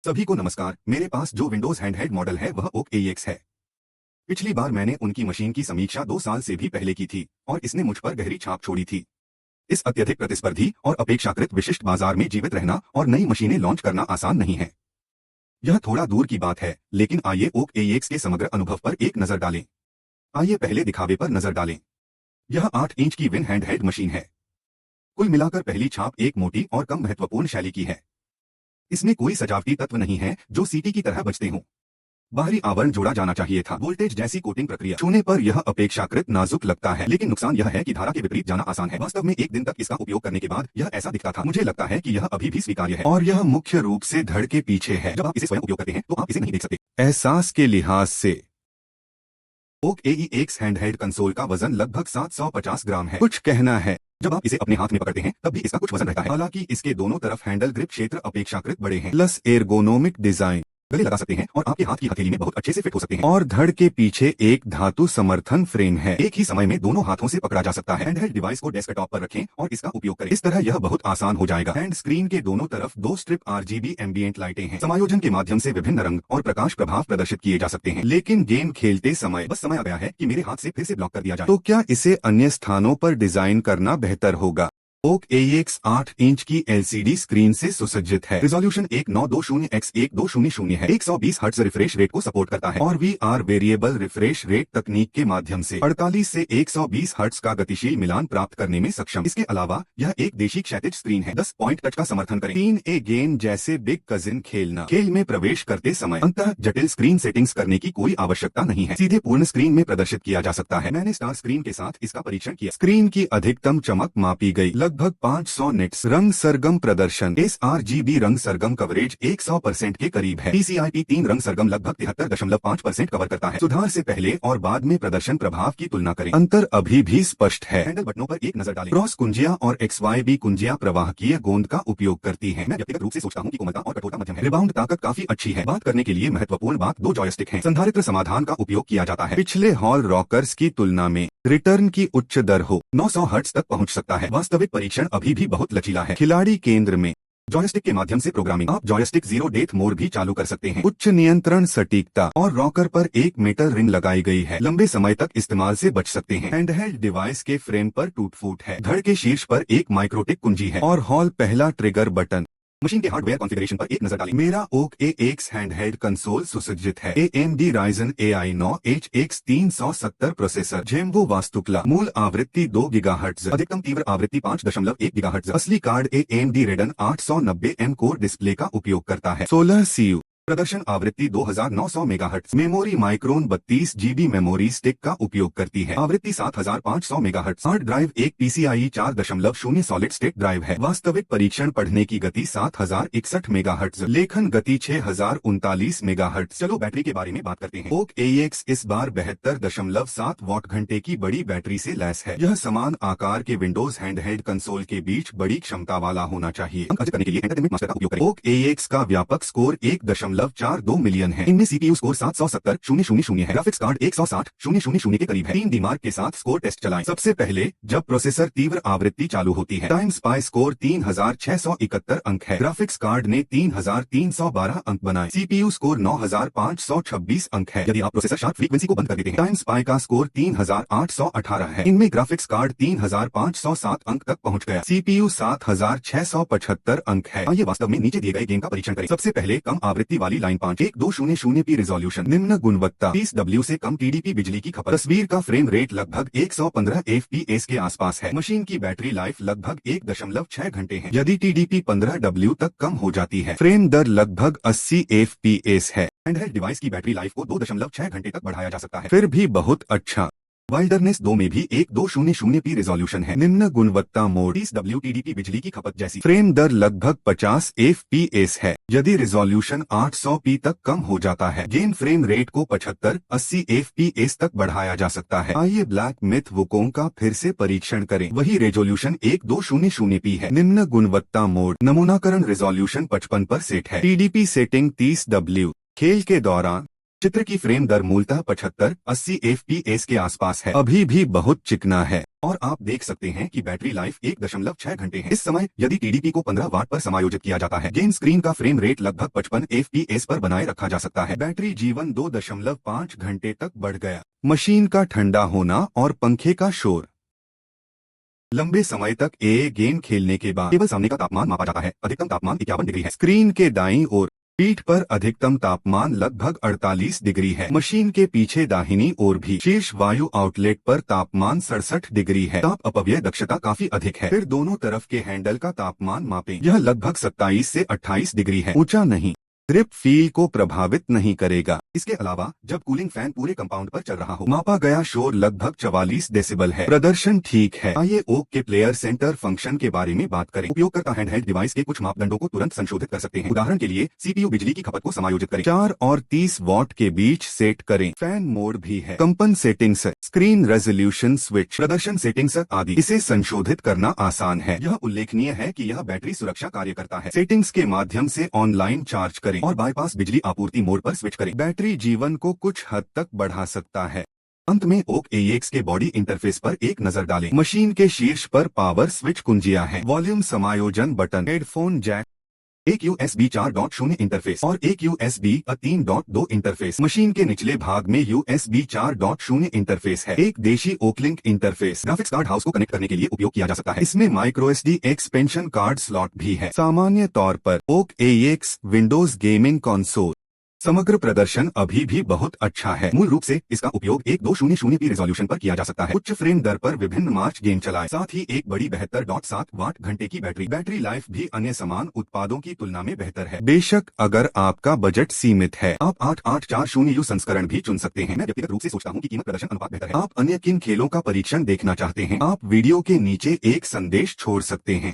सभी को नमस्कार। मेरे पास जो विंडोज हैंडहेल्ड मॉडल है वह ओक AEX है। पिछली बार मैंने उनकी मशीन की समीक्षा 2 साल से भी पहले की थी और इसने मुझ पर गहरी छाप छोड़ी थी। इस अत्यधिक प्रतिस्पर्धी और अपेक्षाकृत विशिष्ट बाजार में जीवित रहना और नई मशीनें लॉन्च करना आसान नहीं है। यह थोड़ा दूर की बात है, लेकिन आइए ओक AEX के समग्र अनुभव पर एक नजर डालें। आइए पहले दिखावे पर नजर डालें। यह 8 इंच की विन हैंडहेल्ड मशीन है। कुल मिलाकर पहली छाप एक मोटी और कम महत्वपूर्ण शैली की है। इसमें कोई सजावटी तत्व नहीं है जो सीटी की तरह बजते हों। बाहरी आवरण जोड़ा जाना चाहिए था। वोल्टेज जैसी कोटिंग प्रक्रिया छूने पर यह अपेक्षाकृत नाजुक लगता है, लेकिन नुकसान यह है कि धारा के विपरीत जाना आसान है। वास्तव में एक दिन तक इसका उपयोग करने के बाद यह ऐसा दिखता था। मुझे लगता है कि यह अभी भी स्वीकार्य है और यह मुख्य रूप से धड़ के पीछे है। जब आप इसे स्वयं उपयोग करते हैं तो आप इसे नहीं देख सकते। एहसास के लिहाज से ओक AEX हैंडहेल्ड कंसोल का वजन लगभग 750 ग्राम है। कुछ कहना है। जब आप इसे अपने हाथ में पकड़ते हैं तब भी इसका कुछ वजन रहता है। हालांकि इसके दोनों तरफ हैंडल ग्रिप क्षेत्र अपेक्षाकृत बड़े हैं। प्लस एर्गोनोमिक डिजाइन, गले लगा सकते हैं और आपके हाथ की हथेली में बहुत अच्छे से फिट हो सकते हैं। और धड़ के पीछे एक धातु समर्थन फ्रेम है। एक ही समय में दोनों हाथों से पकड़ा जा सकता है। हैंडहेल्ड डिवाइस को डेस्कटॉप पर रखें और इसका उपयोग करें। इस तरह यह बहुत आसान हो जाएगा। हैंड स्क्रीन के दोनों तरफ 2 स्ट्रिप RGB एम्बिएंट लाइटें हैं। समायोजन के माध्यम से विभिन्न रंग और प्रकाश प्रभाव प्रदर्शित किए जा सकते हैं। लेकिन गेम खेलते समय बस समय आ गया है कि मेरे हाथ से फिर से ब्लॉक कर दिया जाए। तो क्या इसे अन्य स्थानों पर डिजाइन करना बेहतर होगा? ओक AEX 8 इंच की LCD स्क्रीन से सुसज्जित है। रिजोल्यूशन 1920x1200 है। 120 हर्ट्ज रिफ्रेश रेट को सपोर्ट करता है और VR वेरिएबल रिफ्रेश रेट तकनीक के माध्यम से 48 से 120 हर्ट्ज का गतिशील मिलान प्राप्त करने में सक्षम। इसके अलावा यह एक देशी क्षैतिज स्क्रीन है। 10 पॉइंट टच का समर्थन करें। 3A गेम जैसे बिग कजिन खेलना। खेल में प्रवेश करते समय अंततः जटिल स्क्रीन सेटिंग्स करने की कोई आवश्यकता नहीं है। सीधे पूर्ण स्क्रीन में प्रदर्शित किया जा सकता है। मैंने स्टार स्क्रीन के साथ इसका परीक्षण किया। स्क्रीन की अधिकतम चमक मापी गई, लगभग 500 निट्स। रंग सरगम प्रदर्शन sRGB रंग सरगम कवरेज 100% के करीब है। TCP 3 रंग सरगम लगभग 73.5% कवर करता है। सुधार से पहले और बाद में प्रदर्शन प्रभाव की तुलना करें। अंतर अभी भी स्पष्ट है। हैंडल बटनों पर एक नजर डालें। क्रॉस कुंजियां और XYB कुंजियां प्रवाहकीय गोंद का उपयोग करती हैं। मैं व्यक्तिगत रूप से सोचता हूं कि कोमलता और कठोरता मध्यम है। रिबाउंड ताकत काफी अच्छी है। बात करने के लिए महत्वपूर्ण बात 2 जॉयस्टिक हैं। संधारित्र समाधान का उपयोग किया जाता है। पिछले हॉल रॉकर्स की तुलना में रिटर्न की उच्च दर हो 900 हर्ट्ज तक पहुंच सकता है। वास्तविक परीक्षण अभी भी बहुत लचीला है। खिलाड़ी केंद्र में जॉयस्टिक के माध्यम से प्रोग्रामिंग। आप जॉयस्टिक 0 डेथ मोड भी चालू कर सकते हैं। उच्च नियंत्रण सटीकता और रॉकर पर एक मेटल रिंग लगाई गई है। लंबे समय तक इस्तेमाल से बच सकते हैं। हैंडहेल्ड डिवाइस के फ्रेम पर टूट फूट है। धड़ के शीर्ष पर एक माइक्रोटिक कुंजी है और हॉल पहला ट्रिगर बटन। मशीन के हार्डवेयर कॉन्फ़िगरेशन पर एक नजर डालें। मेरा ओक AEX हैंडहेल्ड कंसोल सुसज्जित है। AMD Ryzen AI 9HX 370 processor. जेम्बो वास्तुकला। मूल आवृत्ति 2 GHz, अधिकतम तीव्र आवृत्ति 5.1 GHz। असली card AMD Radeon 890M core display का उपयोग करता है। 16 CU। प्रदर्शन आवृत्ति 2900 megahertz. Memory micron 32 GB memory stick का उपयोग करती है। आवृत्ति 7500 मेगाहर्ट्ज। हार्ड ड्राइव एक PCIe 4.0 सॉलिड स्टेट ड्राइव है। वास्तविक परीक्षण पढ़ने की गति 7061 मेगाहर्ट्ज। लेखन गति 6039 मेगाहर्ट्ज। चलो बैटरी के बारे में बात करते हैं। ओक AEX इस बार 72.7 वॉट घंटे की बड़ी बैटरी से लैस है। यह समान आकार के विंडोज हैंडहेल्ड कंसोल के बीच बड़ी क्षमता वाला होना चाहिए। अंक अर्जित करने के लिए एंटरटेनमेंट मास्टर का उपयोग करें। ओक AEX का व्यापक स्कोर 1.42 मिलियन है। इनमें CPU स्कोर 770,000 है। ग्राफिक्स कार्ड 160,000 के करीब है। 3 D-Mark के साथ स्कोर टेस्ट चलाएं। सबसे पहले जब प्रोसेसर तीव्र आवृत्ति चालू होती है। टाइम स्पाई स्कोर 3671 अंक है। ग्राफिक्स कार्ड ने 3312 अंक बनाए। CPU स्कोर 9526 अंक है। यदि आप प्रोसेसर शार्प फ्रीक्वेंसी को बंद कर देते हैं, टाइम स्पाई का स्कोर 3818 है। इनमें ग्राफिक्स कार्ड 3507 अंक तक पहुंच गया। CPU 7675 अंक है। आइए वास्तव में नीचे दिए गए गेम का परीक्षण करें। सबसे पहले कम आवृत्ति वाली लाइन 51200p रिजोल्यूशन। निम्न गुणवत्ता 30W से कम TDP बिजली की खपत। तस्वीर का फ्रेम रेट लगभग 115 FPS के आसपास है। मशीन की बैटरी लाइफ लगभग 1.6 घंटे है। यदि TDP 15W तक कम हो जाती है, फ्रेम दर लगभग 80 FPS है। हैंडहेल्ड डिवाइस की बैटरी लाइफ को 2.6 घंटे तक बढ़ाया जा सकता है। फिर भी बहुत अच्छा। वाइल्डरनेस 2 में भी 1200p रिजोल्यूशन है। निम्न गुणवत्ता मोड 30W TDP बिजली की खपत जैसी। फ्रेम दर लगभग 50 FPS है। यदि रिजोल्यूशन 800p तक कम हो जाता है, गेम फ्रेम रेट को 75-80 FPS तक बढ़ाया जा सकता है। आइए ब्लैक मिथ वुकोंग का फिर से परीक्षण करें। वही रेजोल्यूशन 1200p है। निम्न गुणवत्ता मोड। नमूनाकरण रिजोल्यूशन 55 पर सेट है। TDP setting 30W। खेल के दौरान चित्र की फ्रेम दर मूलतः 75-80 FPS के आसपास है, अभी भी बहुत चिकना है। और आप देख सकते हैं कि बैटरी लाइफ 1.6 घंटे है। इस समय यदि TDP को 15 वाट पर समायोजित किया जाता है, गेम स्क्रीन का फ्रेम रेट लगभग 55 FPS पर बनाए रखा जा सकता है। बैटरी जीवन 2.5 घंटे तक बढ़ गया। मशीन का ठंडा होना और पंखे का शोर। लंबे समय तक गेम खेलने के बाद केवल सामने का तापमान मापा जाता है। अधिकतम तापमान 51 डिग्री है। स्क्रीन के दाईं ओर पीठ पर अधिकतम तापमान लगभग 48 डिग्री है। मशीन के पीछे दाहिनी ओर भी शीर्ष वायु आउटलेट पर तापमान 67 डिग्री है। ताप अपव्यय दक्षता काफी अधिक है। फिर दोनों तरफ के हैंडल का तापमान मापें। यह लगभग 27 से 28 डिग्री है। ऊंचा नहीं, ग्रिप फील को प्रभावित नहीं करेगा। इसके अलावा जब कूलिंग फैन पूरे कंपाउंड पर चल रहा हो, मापा गया शोर लगभग 44 डेसिबल है। प्रदर्शन ठीक है। आइए ओक के प्लेयर सेंटर फंक्शन के बारे में बात करें। उपयोगकर्ता हैंडहेल्ड डिवाइस के कुछ मापदंडों को तुरंत संशोधित कर सकते हैं। उदाहरण के लिए CPU बिजली की खपत को समायोजित करें, 4 और 30 वॉट के बीच सेट करें। फैन मोड भी है। कंपन सेटिंग्स, स्क्रीन रेजोल्यूशन स्विच, प्रदर्शन सेटिंग्स आदि। इसे संशोधित करना आसान है। यह उल्लेखनीय है कि यह बैटरी सुरक्षा कार्य करता है। सेटिंग्स के माध्यम से ऑनलाइन चार्ज करें और बाईपास बिजली आपूर्ति मोड पर स्विच करें। बैटरी जीवन को कुछ हद तक बढ़ा सकता है। अंत में ओक AEX के बॉडी इंटरफेस पर एक नजर डालें। मशीन के शीर्ष पर पावर स्विच कुंजियां हैं, वॉल्यूम समायोजन बटन, हेडफोन जैक, एक USB 4.0 इंटरफेस और एक USB 3.2 इंटरफेस। मशीन के निचले भाग में USB 4.0 इंटरफेस है। एक देशी ओकलिंक इंटरफेस ग्राफिक्स कार्ड हाउस को कनेक्ट करने के लिए उपयोग किया जा सकता है। इसमें माइक्रोएसडी एक्सपेंशन कार्ड स्लॉट भी है। सामान्य तौर पर ओक AEX विंडोज गेमिंग कंसोल। समग्र प्रदर्शन अभी भी बहुत अच्छा है। मूल रूप से इसका उपयोग 1200p रेजोल्यूशन पर किया जा सकता है। उच्च फ्रेम दर पर विभिन्न मार्च गेम चलाएं, साथ ही एक बड़ी 72.7 वाट घंटे की बैटरी लाइफ भी अन्य समान उत्पादों की तुलना में बेहतर है। बेशक अगर आपका बजट सीमित है, आप 8840U संस्करण भी चुन सकते हैं। मैं व्यक्तिगत रूप से सोचता हूँ कि कीमत प्रदर्शन अनुपात बेहतर है। आप अन्य किन खेलों का परीक्षण देखना चाहते हैं? आप वीडियो के नीचे एक संदेश छोड़ सकते हैं।